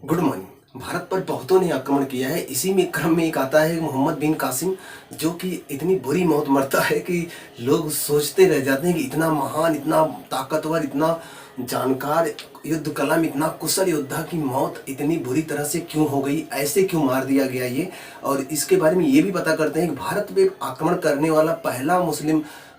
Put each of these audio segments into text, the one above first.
Good morning. Bharat पर बहुतों ने आक्रमण किया है। इसी में क्रम में एक आता है मोहम्मद बिन कासिम, जो कि इतनी बुरी मौत मरता है कि लोग सोचते रह जाते हैं कि इतना महान, इतना ताकतवर, इतना जानकार युद्ध कला में इतना कुशल योद्धा की मौत इतनी बुरी तरह से क्यों हो गई, ऐसे क्यों मार दिया गया ये। और इसके बारे में ये भी पता करते हैं कि भारत पे आक्रमण करने वाला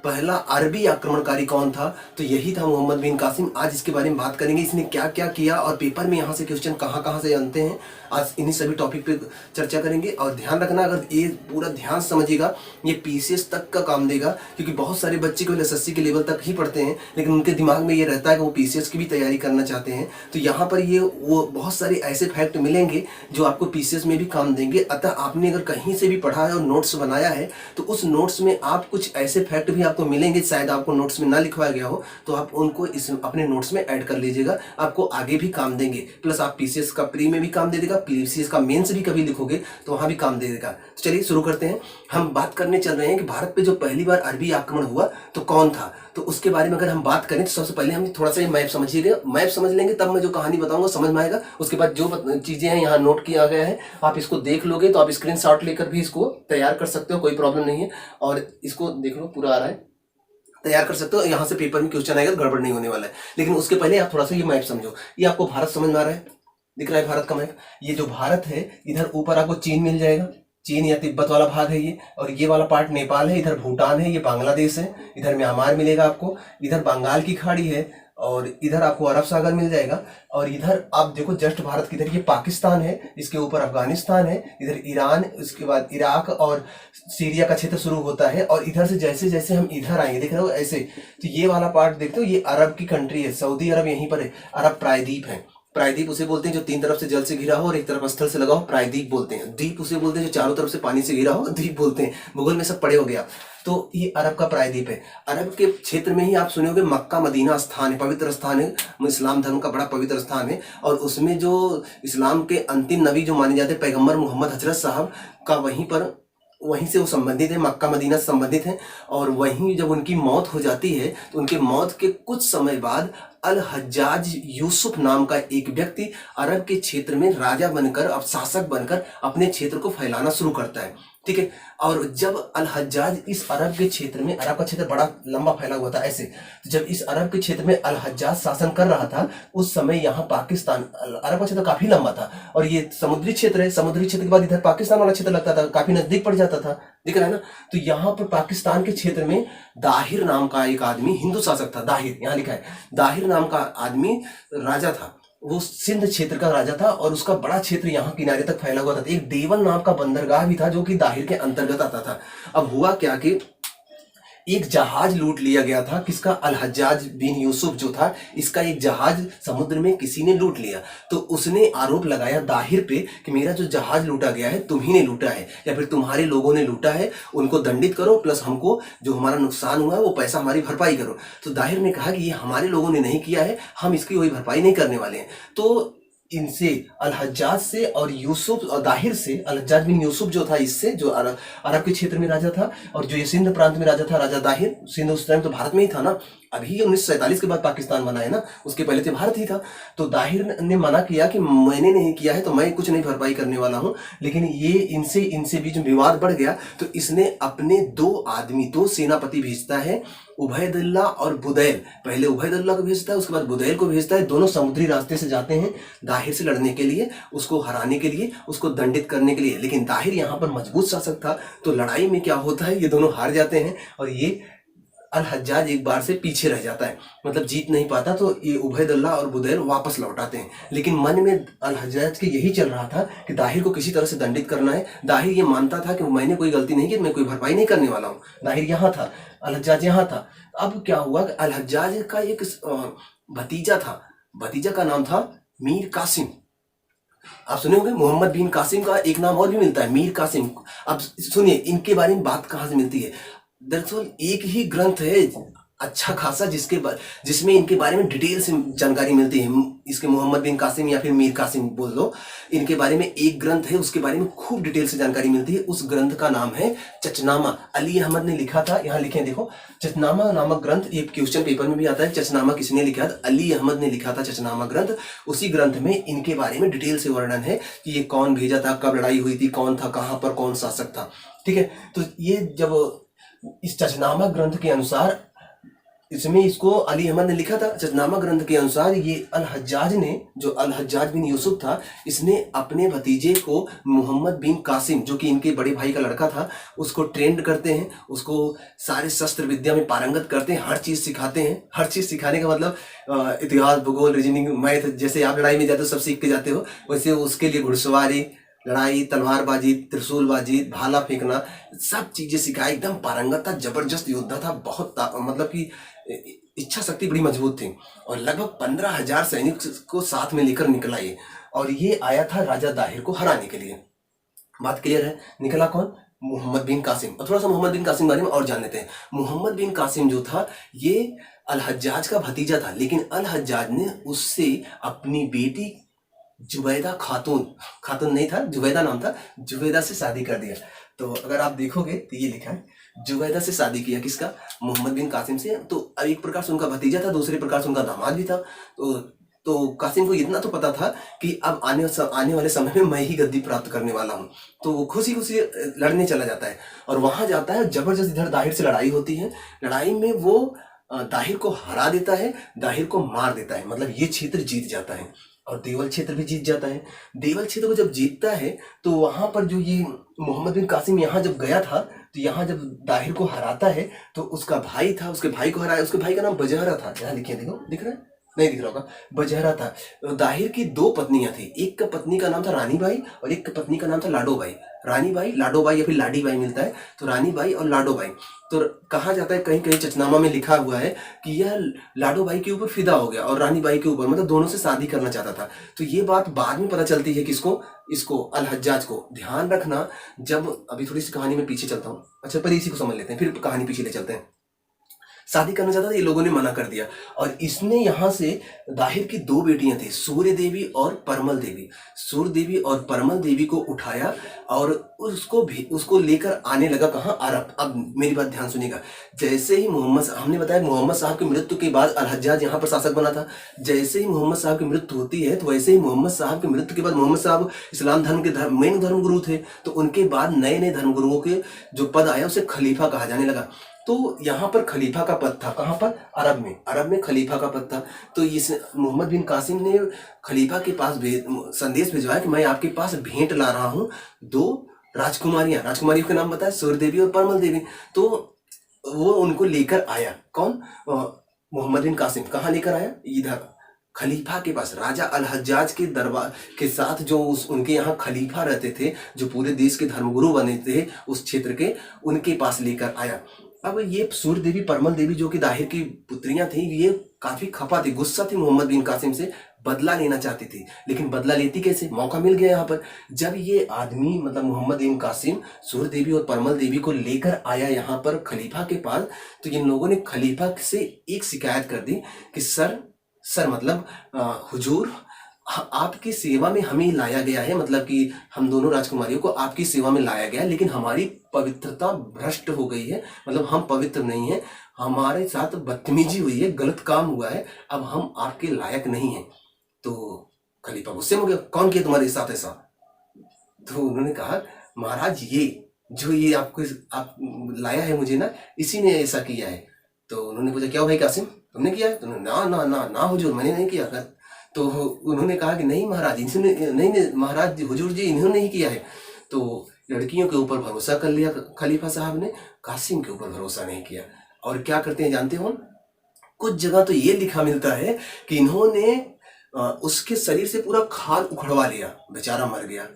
पहला अरबी आक्रमणकारी कौन था। तो यही था मोहम्मद बिन कासिम। आज इसके बारे में बात करेंगे, इसने क्या क्या किया और पेपर में यहाँ से क्वेश्चन कहाँ कहाँ से आते हैं। आज इन्हीं सभी टॉपिक पे चर्चा करेंगे। और ध्यान रखना, अगर ये पूरा ध्यान समझिएगा, ये पीसीएस तक का काम देगा, क्योंकि बहुत सारे बच्चे केवल एसएससी के लेवल तक ही पढ़ते हैं, लेकिन उनके दिमाग में ये रहता है कि वो पीसीएस की भी तैयारी करना चाहते हैं। तो यहाँ पर ये वो बहुत सारे ऐसे फैक्ट मिलेंगे जो आपको पीसीएस में भी काम देंगे। अतः आपने अगर कहीं से भी पढ़ा है और नोट्स बनाया है, तो उस नोट्स में आप कुछ ऐसे फैक्ट भी आपको मिलेंगे, शायद आपको नोट्स में ना लिखवाया गया हो, तो आप उनको इस अपने नोट्स में ऐड कर लीजिएगा, आपको आगे भी काम देंगे। प्लस आप पीसीएस का प्री में भी काम दे देगा, पीसीएस का मेंस भी कभी लिखोगे तो वहां भी काम दे देगा। तो चलिए शुरू करते हैं। हम बात करने चल रहे हैं कि भारत पे जो पहली बार अरबी आक्रमण हुआ तो कौन था। तो उसके बारे में अगर हम बात करें तो सबसे पहले हम थोड़ा सा ये मैप समझिएगा। मैप समझ लेंगे तब मैं जो कहानी बताऊंगा समझ में आएगा। उसके बाद जो चीजें हैं यहाँ नोट किया गया है, आप इसको देख लोगे तो आप स्क्रीनशॉट लेकर भी इसको तैयार कर सकते हो, कोई प्रॉब्लम नहीं है। और इसको देख लो, पूरा आ रहा है, तैयार कर सकते हो। यहाँ से पेपर में क्वेश्चन आएगा तो गड़बड़ नहीं होने वाला है। लेकिन उसके पहले आप थोड़ा सा ये मैप समझो। ये आपको भारत समझ में आ रहा है, दिख रहा है भारत का मैप। ये जो भारत है, इधर ऊपर आपको चीन मिल जाएगा, चीन या तिब्बत वाला भाग है ये। और ये वाला पार्ट नेपाल है, इधर भूटान है, ये बांग्लादेश है, इधर म्यांमार मिलेगा आपको, इधर बंगाल की खाड़ी है, और इधर आपको अरब सागर मिल जाएगा। और इधर आप देखो जस्ट भारत की इधर ये पाकिस्तान है, इसके ऊपर अफगानिस्तान है, इधर ईरान, उसके बाद इराक और सीरिया का क्षेत्र शुरू होता है। और इधर से जैसे जैसे हम इधर आएंगे, देख रहे हो ऐसे, तो ये वाला पार्ट देखते हो, ये अरब की कंट्री है, सऊदी अरब यहीं पर है, अरब प्रायद्वीप है। प्रायद्वीप उसे बोलते हैं जो तीन तरफ से जल से घिरा हो और एक तरफ स्थल से लगा हो, प्रायद्वीप बोलते हैं। द्वीप उसे बोलते हैं जो चारों तरफ से पानी से घिरा हो, द्वीप बोलते हैं। भूगोल में सब पढ़े हो गया। तो ये अरब का प्रायद्वीप है। अरब के क्षेत्र में ही आप सुने होंगे मक्का मदीना स्थान है, पवित्र स्थान है, इस्लाम धर्म का बड़ा पवित्र स्थान है। और उसमें जो इस्लाम के अंतिम नबी जो माने जाते हैं, पैगंबर मोहम्मद हजरत साहब का वहीं से वो संबंधित है, मक्का मदीना से संबंधित है। और वहीं जब उनकी मौत हो जाती है तो उनके मौत के कुछ समय बाद अल हज्जाज यूसुफ नाम का एक व्यक्ति अरब के क्षेत्र में राजा बनकर, अब शासक बनकर अपने क्षेत्र को फैलाना शुरू करता है। ठीक है। और जब अल हज्जाज इस अरब के क्षेत्र में, अरब का क्षेत्र बड़ा लंबा फैला हुआ था ऐसे, जब इस अरब के क्षेत्र में अल हज्जाज शासन कर रहा था, उस समय यहाँ पाकिस्तान, अरब का क्षेत्र काफी लंबा था और ये समुद्री क्षेत्र है। समुद्री क्षेत्र के बाद इधर पाकिस्तान वाला क्षेत्र लगता था, काफी नजदीक पड़ जाता था, दिख रहा है ना। तो यहाँ पर पाकिस्तान के क्षेत्र में दाहिर नाम का एक आदमी, हिंदू शासक था, दाहिर यहाँ लिखा है, दाहिर नाम का आदमी राजा था। वो सिंध क्षेत्र का राजा था और उसका बड़ा क्षेत्र यहाँ किनारे तक फैला हुआ था। एक देवल नाम का बंदरगाह भी था जो कि दाहिर के अंतर्गत आता था। अब हुआ क्या कि एक जहाज लूट लिया गया था, किसका, अल हज्जाज बिन यूसुफ जो था, इसका एक जहाज समुद्र में किसी ने लूट लिया। तो उसने आरोप लगाया दाहिर पे कि मेरा जो जहाज लूटा गया है तुम ही ने लूटा है, या फिर तुम्हारे लोगों ने लूटा है, उनको दंडित करो, प्लस हमको जो हमारा नुकसान हुआ है वो पैसा हमारी भरपाई करो। तो दाहिर ने कहा कि ये हमारे लोगों ने नहीं किया है, हम इसकी कोई भरपाई नहीं करने वाले हैं। तो इनसे, अल हज्जाज से और यूसुफ और दाहिर से, अल हज्जाज बिन यूसुफ जो था, इससे जो अरब के क्षेत्र में राजा था, और जो ये सिंध प्रांत में राजा था, राजा दाहिर, सिंध उस टाइम तो भारत में ही था ना, अभी 1947 के बाद पाकिस्तान बना है ना, उसके पहले तो भारत ही था। तो दाहिर ने मना किया कि मैंने नहीं किया है तो मैं कुछ नहीं भरपाई करने वाला हूं। लेकिन ये इनसे बीच में विवाद बढ़ गया, तो इसने अपने दो सेनापति भेजता है, उबैदुल्ला और बुदैल। पहले उबैदुल्ला को भेजता है, उसके बाद बुदैल को भेजता है। दोनों समुद्री रास्ते से जाते हैं दाहिर से लड़ने के लिए, उसको हराने के लिए, उसको दंडित करने के लिए। लेकिन दाहिर यहाँ पर मजबूत शासक था, तो लड़ाई में क्या होता है, ये दोनों हार जाते हैं और ये अल हज्जाज एक बार से पीछे रह जाता है, मतलब जीत नहीं पाता। तो ये उबैदुल्ला और बुदैल वापस लौट आते हैं। लेकिन मन में अल हज्जाज के यही चल रहा था कि दाहिर को किसी तरह से दंडित करना है। दाहिर ये मानता था कि मैंने कोई गलती नहीं की, मैं कोई भरपाई नहीं करने वाला हूँ। दाहिर यहाँ था, अल हज्जाज यहाँ था। अब क्या हुआ कि अल हज्जाज का एक भतीजा था, भतीजा का नाम था मीर कासिम। आप सुने होंगे मोहम्मद बिन कासिम का एक नाम और भी मिलता है, मीर कासिम। अब सुनिए इनके बारे में बात कहाँ से मिलती है। दरअसल एक ही ग्रंथ है अच्छा खासा जिसमें इनके बारे में डिटेल से जानकारी मिलती है। इसके मोहम्मद बिन कासिम या फिर मीर कासिम बोल दो, इनके बारे में एक ग्रंथ है, उसके बारे में खूब डिटेल से जानकारी मिलती है। उस ग्रंथ का नाम है चचनामा। अली अहमद ने लिखा था, यहाँ लिखे देखो, चचनामा नामक ग्रंथ। ये क्वेश्चन पेपर में भी आता है, चचनामा किसने लिखा था? अली अहमद ने लिखा था चचनामा ग्रंथ। उसी ग्रंथ में इनके बारे में डिटेल से वर्णन है कि ये कौन भेजा था, कब लड़ाई हुई थी, कौन था, कहाँ पर कौन शासक था। ठीक है, तो ये जब इस चचनामा ग्रंथ के अनुसार, इसमें इसको अली अहमद ने लिखा था, चचनामा ग्रंथ के अनुसार ये अल हज्जाज ने, जो अल हज्जाज बिन यूसुफ था, इसने अपने भतीजे को मोहम्मद बिन कासिम, जो कि इनके बड़े भाई का लड़का था, उसको ट्रेंड करते हैं, उसको सारे शस्त्र विद्या में पारंगत करते हैं, हर चीज़ सिखाते हैं। हर चीज़ सिखाने का मतलब इतिहास, भूगोल, रीजनिंग, मैथ, जैसे आप लड़ाई में जाते हो सब सीख के जाते हो, वैसे उसके लिए घुड़सवारी, लड़ाई, तलवारबाजी, त्रिशूलबाजी, भाला फेंकना, सब चीजें सिखाई। एकदम पारंगत था, जबरदस्त योद्धा था, बहुत मतलब कि इच्छा शक्ति बड़ी मजबूत थी। और लगभग 15,000 सैनिक को साथ में लेकर निकला ये, और ये आया था राजा दाहिर को हराने के लिए। बात क्लियर है? निकला कौन? मोहम्मद बिन कासिम। और थोड़ा सा मोहम्मद बिन कासिम बारे में और जान लेते हैं। मोहम्मद बिन कासिम जो था, ये अल हज्जाज का भतीजा था, लेकिन अल हज्जाज ने उससे अपनी बेटी जुबैदा खातून, खातून नहीं था, जुबैदा नाम था, जुबैदा से शादी कर दिया। तो अगर आप देखोगे तो ये लिखा है, जुबैदा से शादी किया, किसका? मोहम्मद बिन कासिम से। तो एक प्रकार से उनका भतीजा था, दूसरे प्रकार से उनका दामाद भी था। तो कासिम को इतना तो पता था कि अब आने वाले समय में मैं ही गद्दी प्राप्त करने वाला हूँ। तो वो खुशी खुशी लड़ने चला जाता है, और वहां जाता है, जबरदस्त इधर दाहिर से लड़ाई होती है। लड़ाई में वो दाहिर को हरा देता है, दाहिर को मार देता है, मतलब ये क्षेत्र जीत जाता है, और देवल क्षेत्र भी जीत जाता है। देवल क्षेत्र को जब जीतता है, तो वहां पर जो ये मोहम्मद बिन कासिम यहाँ जब गया था, तो यहाँ जब दाहिर को हराता है, तो उसका भाई था, उसके भाई को हराया। उसके भाई का नाम बजहरा था, यहाँ लिखिए, देखो, दिख रहा है? नहीं दिख रहा होगा, बजहरा था। दाहिर की 2 पत्नियां थी, एक का पत्नी का नाम था रानी बाई, और एक का पत्नी का नाम था लाडो बाई। रानी बाई, लाडो बाई या फिर लाडी बाई मिलता है, तो रानी बाई और लाडो बाई। तो कहा जाता है, कहीं कहीं चचनामा में लिखा हुआ है कि यह लाडो बाई के ऊपर फिदा हो गया और रानी बाई के ऊपर, मतलब दोनों से शादी करना चाहता था। तो ये बात बाद में पता चलती है किसको? इसको, अल हज्जाज को। ध्यान रखना, जब अभी थोड़ी सी कहानी में पीछे चलता हूँ, अच्छा पहले इसी को समझ लेते हैं, फिर कहानी पीछे ले चलते हैं। शादी करना चाहता था, ये लोगों ने मना कर दिया, और इसने यहाँ से दाहिर की 2 बेटियां थी, सूर्य देवी और परमल देवी। सूर्य देवी और परमल देवी को उठाया और उसको लेकर आने लगा, कहाँ? अरब। अब मेरी बात ध्यान सुनिएगा। जैसे ही हमने बताया मोहम्मद साहब की मृत्यु के बाद अल हज्जाज यहाँ पर शासक बना था। जैसे ही मोहम्मद साहब की मृत्यु होती है, तो वैसे ही मोहम्मद साहब की मृत्यु के बाद, मोहम्मद साहब इस्लाम धर्म के मेन धर्मगुरु थे, तो उनके बाद नए नए धर्मगुरुओं के जो पद आया, उसे खलीफा कहा जाने लगा। तो यहाँ पर खलीफा का पद था, कहाँ पर? अरब में खलीफा का पद था। तो इस मोहम्मद बिन कासिम ने खलीफा के पास संदेश भिजवाया कि मैं आपके पास भेंट ला रहा हूँ 2 राजकुमारियों के नाम बताया, सूर्य देवी और परमल देवी। तो वो उनको लेकर आया, कौन? मोहम्मद बिन कासिम। कहाँ लेकर आया? इधर खलीफा के पास, राजा अल हज्जाज के दरबार के साथ, जो उनके यहाँ खलीफा रहते थे, जो पूरे देश के धर्मगुरु बने थे उस क्षेत्र के, उनके पास लेकर आया। अब ये सूर्य देवी, परमल देवी, जो कि दाहिर की पुत्रियां थी, ये काफी खफा थी, गुस्सा थी मोहम्मद बिन कासिम से, बदला लेना चाहती थी। लेकिन बदला लेती कैसे? मौका मिल गया यहाँ पर। जब ये आदमी, मतलब मोहम्मद बिन कासिम, सूर्य देवी और परमल देवी को लेकर आया यहाँ पर खलीफा के पास, तो इन लोगों ने खलीफा से एक शिकायत कर दी कि सर मतलब हुजूर, आपकी सेवा में हमें लाया गया है, मतलब कि हम दोनों राजकुमारियों को आपकी सेवा में लाया गया, लेकिन हमारी पवित्रता भ्रष्ट हो गई है, मतलब हम पवित्र नहीं है, हमारे साथ बदतमीजी हुई है, गलत काम हुआ है, अब हम आपके लायक नहीं हैं। तो खलीफा गुस्से में हो गया, कौन किया तुम्हारे साथ ऐसा? तो उन्होंने कहा, महाराज ये आप लाया है मुझे ना, इसी ने ऐसा किया है। तो उन्होंने पूछा, क्या भाई कासिम, तुमने किया है? तो ना ना ना ना हुजूर, मैंने नहीं किया। तो उन्होंने कहा कि नहीं महाराज, नहीं महाराज हुजूर जी, इन्होंने ही किया है। तो लड़कियों के ऊपर भरोसा कर लिया खलीफा साहब ने, कासिम के ऊपर भरोसा नहीं किया। और क्या करते हैं जानते हो? कुछ जगह तो ये लिखा मिलता है कि इन्होंने उसके शरीर से पूरा खाल उखड़वा लिया, बेचारा मर गया।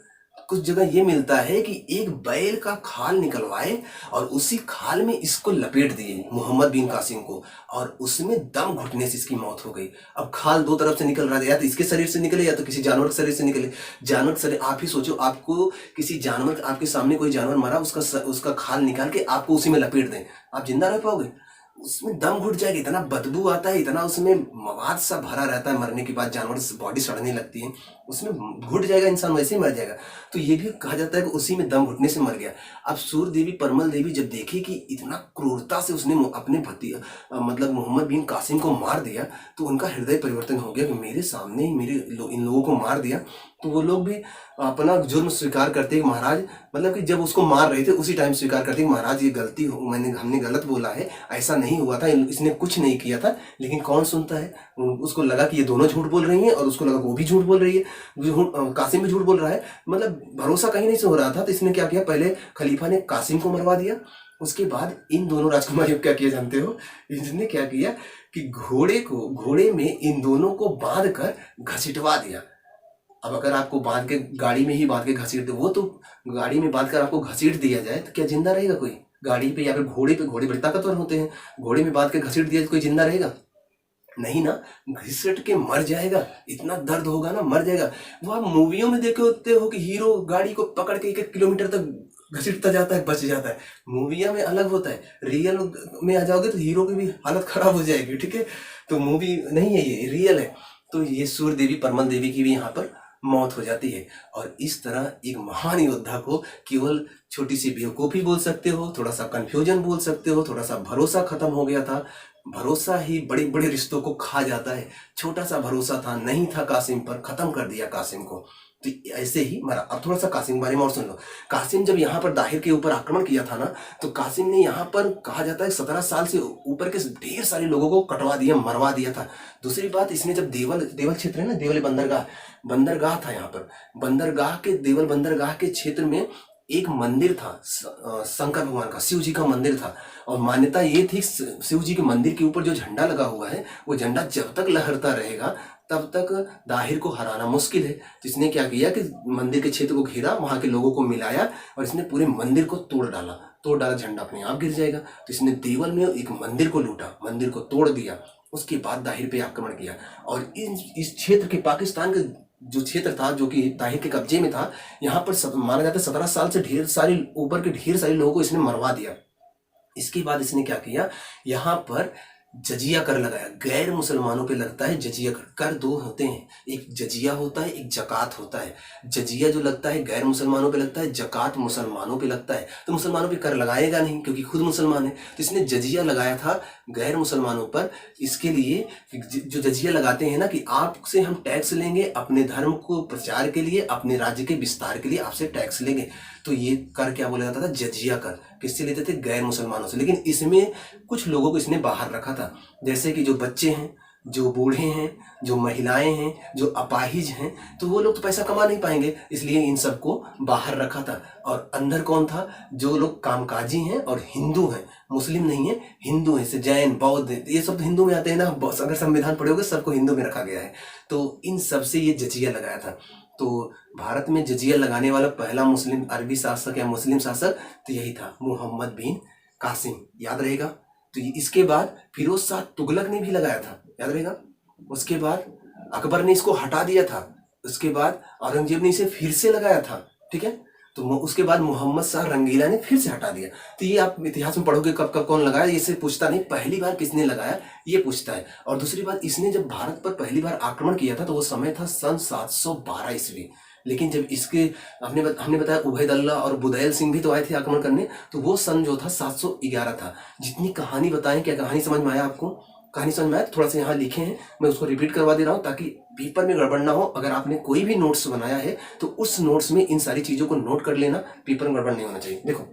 कुछ जगह ये मिलता है कि एक बैल का खाल निकलवाए और उसी खाल में इसको लपेट दिए मोहम्मद बिन कासिम को, और उसमें दम घुटने से इसकी मौत हो गई। अब खाल 2 तरफ से निकल रहा है, या तो इसके शरीर से निकले या तो किसी जानवर के शरीर से निकले। जानवर के शरीर, आप ही सोचो, आपको किसी जानवर, आपके सामने कोई जानवर मरा, उसका खाल निकाल के आपको उसी में लपेट दें, आप जिंदा रह पाओगे? उसमें दम घुट जाएगा, इतना बदबू आता है, इतना उसमें मवाद सा भरा रहता है, मरने के बाद जानवर बॉडी सड़ने लगती है, उसमें घुट जाएगा, इंसान वैसे ही मर जाएगा। तो ये भी कहा जाता है कि उसी में दम घुटने से मर गया। अब सूर्य देवी परमल देवी जब देखी कि इतना क्रूरता से उसने अपने मतलब मोहम्मद बिन कासिम को मार दिया, तो उनका हृदय परिवर्तन हो गया कि मेरे सामने ही इन लोगों को मार दिया। तो वो लोग भी अपना जुर्म स्वीकार करते हैं महाराज, मतलब कि जब उसको मार रहे थे उसी टाइम स्वीकार करते हैं महाराज ये गलती हो, हमने गलत बोला है, ऐसा नहीं हुआ था, इसने कुछ नहीं किया था। लेकिन कौन सुनता है, उसको लगा कि ये दोनों झूठ बोल रही हैं और उसको लगा वो भी झूठ बोल रही है, कासिम भी झूठ बोल रहा है, मतलब भरोसा कहीं नहीं से हो रहा था। तो इसने क्या किया, पहले खलीफा ने कासिम को मरवा दिया, उसके बाद इन दोनों राजकुमारियों क्या किया जानते हो, इसने क्या किया कि घोड़े में इन दोनों को बांध कर घसीटवा दिया। अब अगर आपको बांध के गाड़ी में ही बांध के घसीट दे, वो तो गाड़ी में बांध कर आपको घसीट दिया जाए तो क्या जिंदा रहेगा कोई? गाड़ी पे या फिर घोड़े पे, घोड़े बड़े ताकतवर होते हैं, घोड़े में बांध के घसीट दिया तो कोई जिंदा रहेगा? नहीं ना, घिसट के मर जाएगा, इतना दर्द होगा ना, मर जाएगा। वो आप मूवियों में देखे होते हो कि हीरो गाड़ी को पकड़ के 1 किलोमीटर तक घसीटता जाता है, बच जाता है। मूविया में अलग होता है, रियल में आ जाओगे तो हीरो की भी हालत खराब हो जाएगी, ठीक है। तो मूवी नहीं है, ये रियल है। तो ये सूर्य देवी परमल देवी की भी यहाँ पर मौत हो जाती है। और इस तरह एक महान योद्धा को केवल छोटी सी बेवकूफ़ी बोल सकते हो, थोड़ा सा कंफ्यूजन बोल सकते हो, थोड़ा सा भरोसा खत्म हो गया था। भरोसा ही बड़े बड़े रिश्तों को खा जाता है। छोटा सा भरोसा था, नहीं था कासिम पर, खत्म कर दिया कासिम को। तो ऐसे ही मरा। अब थोड़ा सा कासिम के बारे में और सुन लो। कासिम जब यहाँ पर दाहिर के ऊपर आक्रमण किया था ना, तो कासिम ने यहाँ पर कहा जाता है 17 साल से ऊपर के ढेर सारे लोगों को कटवा दिया, मरवा दिया था। दूसरी बात, इसने जब देवल क्षेत्र है ना, देवल बंदरगाह था यहाँ पर, देवल बंदरगाह के क्षेत्र में एक मंदिर था शंकर भगवान का, शिव जी का मंदिर था। और मान्यता ये थी शिव जी के मंदिर के ऊपर जो झंडा लगा हुआ है, वो झंडा जब तक लहरता रहेगा तब तक दाहिर को हराना मुश्किल है। तो इसने क्या किया कि मंदिर के क्षेत्र को घेरा, वहां के लोगों को मिलाया और इसने पूरे मंदिर को तोड़ डाला। झंडा अपने आप गिर जाएगा। तो इसने देवल में एक मंदिर को लूटा, मंदिर को तोड़ दिया, उसके बाद दाहिर पे आक्रमण किया। और इस क्षेत्र के पाकिस्तान के जो क्षेत्र था, जो कि दाहिर के कब्जे में था, यहाँ पर माना जाता है 17 साल से ढेर सारे लोगों को इसने मरवा दिया। इसके बाद इसने क्या किया, यहाँ पर जजिया कर लगाया। गैर मुसलमानों पे लगता है जजिया कर दो होते हैं, एक जजिया होता है, एक जकात होता है। जजिया जो लगता है गैर मुसलमानों पे लगता है, जकात मुसलमानों पे लगता है। तो मुसलमानों पे कर लगाएगा नहीं क्योंकि खुद मुसलमान है। तो इसने जजिया लगाया था गैर मुसलमानों पर, इसके लिए जो जजिया लगाते हैं ना कि आपसे हम टैक्स लेंगे, अपने धर्म को प्रचार के लिए, अपने राज्य के विस्तार के लिए आपसे टैक्स लेंगे। तो ये कर क्या बोला जाता था, जजिया कर। किससे लेते थे? गैर मुसलमानों से। लेकिन इसमें कुछ लोगों को इसने बाहर रखा था, जैसे कि जो बच्चे हैं, जो बूढ़े हैं, जो महिलाएं हैं, जो अपाहिज हैं, तो वो लोग तो पैसा कमा नहीं पाएंगे, इसलिए इन सबको बाहर रखा था। और अंदर कौन था? जो लोग कामकाजी हैं और हिंदू हैं, मुस्लिम नहीं है, हिंदू है, जैसे जैन, बौद्ध, ये सब तो हिंदू में आते हैं ना। अगर संविधान पढ़ोगे सबको हिंदू में रखा गया है। तो इन सबसे ये जजिया लगाया था। तो भारत में जजिया लगाने वाला पहला मुस्लिम अरबी शासक या मुस्लिम शासक तो यही था, मोहम्मद बिन कासिम। याद रहेगा। तो इसके बाद फिरोज शाह तुगलक ने भी लगाया था, याद रहेगा। उसके बाद अकबर ने इसको हटा दिया था। उसके बाद औरंगजेब ने इसे फिर से लगाया था, ठीक है। तो उसके बाद मोहम्मद शाह रंगीला ने फिर से हटा दिया। तो ये आप इतिहास में पढ़ोगे कब कब कौन लगाया, ये से पूछता नहीं, पहली बार किसने लगाया ये पूछता है। और दूसरी बात, इसने जब भारत पर पहली बार आक्रमण किया था तो वो समय था सन 712 ईस्वी। लेकिन जब इसके हमने बताया उबैदुल्ला और बुदैल सिंह भी तो आए थे आक्रमण करने, तो वो सन जो था 711 था। जितनी कहानी बताएं, क्या कहानी समझ में आया आपको? कहानी समझ में आया? थोड़ा सा यहाँ लिखे हैं, मैं उसको रिपीट करवा दे रहा हूँ ताकि पेपर में गड़बड़ ना हो। अगर आपने कोई भी नोट्स बनाया है तो उस नोट्स में इन सारी चीजों को नोट कर लेना, पेपर में गड़बड़ नहीं होना चाहिए। देखो,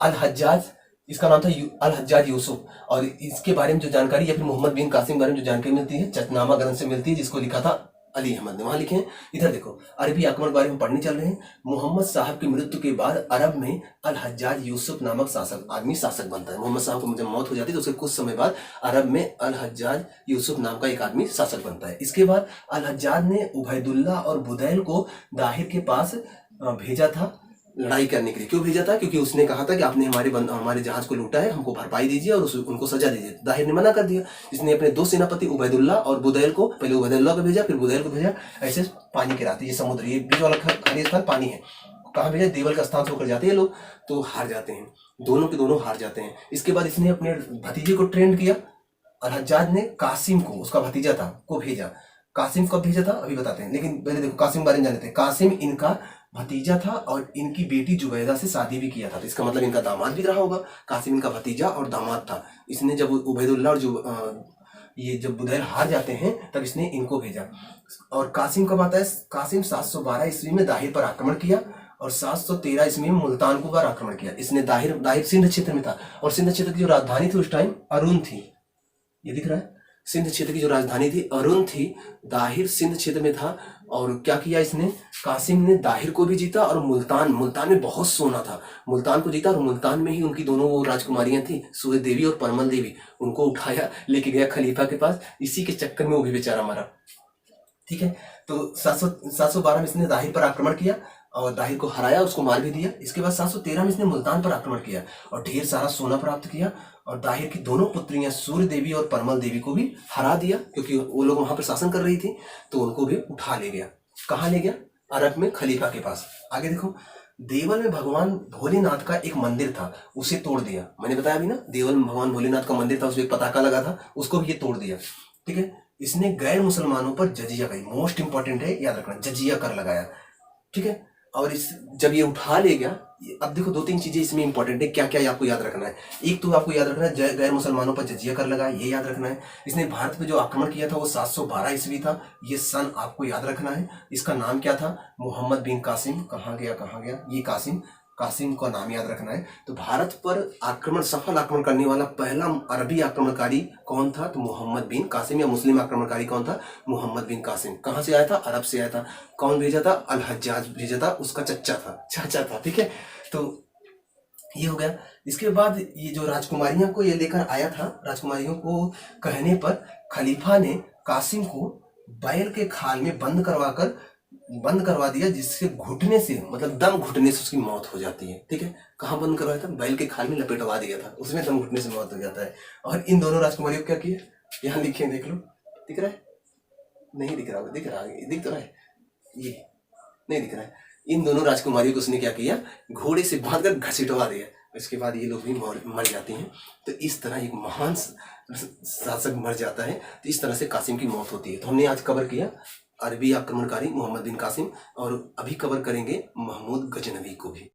अल हज्जाज, इसका नाम था अल हज्जाज यूसुफ। और इसके बारे में जो जानकारी या फिर मोहम्मद बिन कासिम के बारे में जो जानकारी मिलती है चतनामा ग्रंथ से मिलती है, जिसको लिखा था अली अहमद ने। वहां लिखे हैं, इधर देखो, अरबी आक्रमण के बारे में पढ़ने चल रहे हैं। मोहम्मद साहब की मृत्यु के बाद अरब में अल हज्जाज यूसुफ नामक शासक बनता है। मोहम्मद साहब को जब मौत हो जाती है तो उसके कुछ समय बाद अरब में अल हज्जाज यूसुफ नाम का एक आदमी शासक बनता है। इसके बाद अल हज्जाज ने उबैदुल्ला और बुदैल को दाहिर के पास भेजा था लड़ाई करने के लिए। क्यों भेजा था? क्योंकि उसने कहा था कि आपने हमारे जहाज को लूटा है, हमको भरपाई दीजिए और उनको सजा दीजिए। दाहिर ने मना कर दिया। इसने अपने 2 सेनापति उबैदुल्ला और बुदैल को, पहले उबैदुल्ला को भेजा फिर बुदैल को भेजा, ऐसे पानी के रास्ते, ये समुद्र, ये बीच वाला खालिस्तान पानी है, कहाँ भेजा, देवल का स्थान से होकर जाते हैं लोग, तो हार जाते हैं, दोनों के दोनों हार जाते हैं। इसके बाद इसने अपने भतीजे को ट्रेंड किया, और हज्जाज ने कासिम को, उसका भतीजा था, को भेजा। कासिम कब भेजा था अभी बताते हैं, लेकिन पहले देखो कासिम के बारे में जानते हैं। कासिम इनका भतीजा था और इनकी बेटी जुबैदा से शादी भी किया था, तो इसका मतलब इनका दामाद भी रहा होगा। कासिम इनका भतीजा और दामाद था। इसने जब उबैदुल्लाह और ये जब बुधैल हार जाते हैं तब इसने इनको भेजा। और कासिम कब आता है, कासिम 712 ईस्वी में दाहिर पर आक्रमण किया और 713 ईस्वी में मुल्तान को पर आक्रमण किया। इसने दाहिर सिंध क्षेत्र में था, और सिंध क्षेत्र की जो राजधानी थी उस टाइम अरुण थी, ये दिख रहा है, सिंध क्षेत्र की जो राजधानी थी अरुण थी, दाहिर सिंध क्षेत्र में था। और क्या किया इसने, कासिम ने दाहिर को भी जीता और मुल्तान में बहुत सोना था, मुल्तान को जीता, और मुल्तान में ही उनकी दोनों वो राजकुमारियां थी, सूरज देवी और परमल देवी, उनको उठाया लेके गया खलीफा के पास। इसी के चक्कर में वो भी बेचारा मरा। ठीक है, तो 712 में इसने दाहिर पर आक्रमण किया और दाहिर को हराया, उसको मार भी दिया। इसके बाद 713 में इसने मुल्तान पर आक्रमण किया और ढेर सारा सोना प्राप्त किया, और दाहिर की दोनों पुत्रियां सूर्य देवी और परमल देवी को भी हरा दिया, क्योंकि वो लोग वहां पर शासन कर रही थी, तो उनको भी उठा ले गया। कहाँ ले गया, अरब में खलीफा के पास। आगे देखो, देवल में भगवान भोलेनाथ का एक मंदिर था, उसे तोड़ दिया। मैंने बताया अभी ना, देवल में भगवान भोलेनाथ का मंदिर था, उसमें एक पताका लगा था, उसको भी ये तोड़ दिया। ठीक है, इसने गैर मुसलमानों पर जजिया का, मोस्ट इंपॉर्टेंट है याद रखना, जजिया कर लगाया। ठीक है, और इस जब ये उठा ले गया, अब देखो 2-3 चीजें इसमें इंपॉर्टेंट है, क्या क्या आपको याद रखना है। एक तो आपको याद रखना है गैर मुसलमानों पर जजिया कर लगाया, ये याद रखना है। इसने भारत पे जो आक्रमण किया था वो 712 ईस्वी था, ये सन आपको याद रखना है। इसका नाम क्या था, मोहम्मद बिन कासिम। कहाँ गया ये कासिम का नाम याद रखना है। तो भारत पर सफल आक्रमण करने वाला पहला अरबी आक्रमणकारी कौन था, तो मोहम्मद बिन कासिम, या मुस्लिम आक्रमणकारी कौन था, मोहम्मद बिन कासिम। कहाँ से आया था, अरब से आया था। कौन भेजा था, अल हज्जाज भेजा था, उसका चाचा था। ठीक है, तो ये हो गया। इसके बाद ये जो राजकुमारियों को ये लेकर आया था, राजकुमारियों को कहने पर खलीफा ने कासिम को बैल के खाल में बंद करवा दिया, जिससे घुटने से, मतलब दम घुटने से उसकी मौत हो जाती है। ठीक है, कहाँ बंद करवाया था, बैल के खाल में लपेटवा दिया था, उसमें दम घुटने से मौत हो जाता है। और इन दोनों राजकुमारियों को क्या किया, यहाँ लिखे देख लो, दिख रहा है, नहीं दिख रहा होगा, दिख तो रहा है, ये नहीं दिख रहा है। इन दोनों राजकुमारियों को उसने क्या किया, घोड़े से बांधकर घसीटवा दिया। इसके बाद ये लोग भी मर जाती हैं। तो इस तरह एक महान शासक मर जाता है, तो इस तरह से कासिम की मौत होती है। तो हमने आज कवर किया अरबी आक्रमणकारी मोहम्मद बिन कासिम, और अभी कवर करेंगे महमूद गजनवी को भी।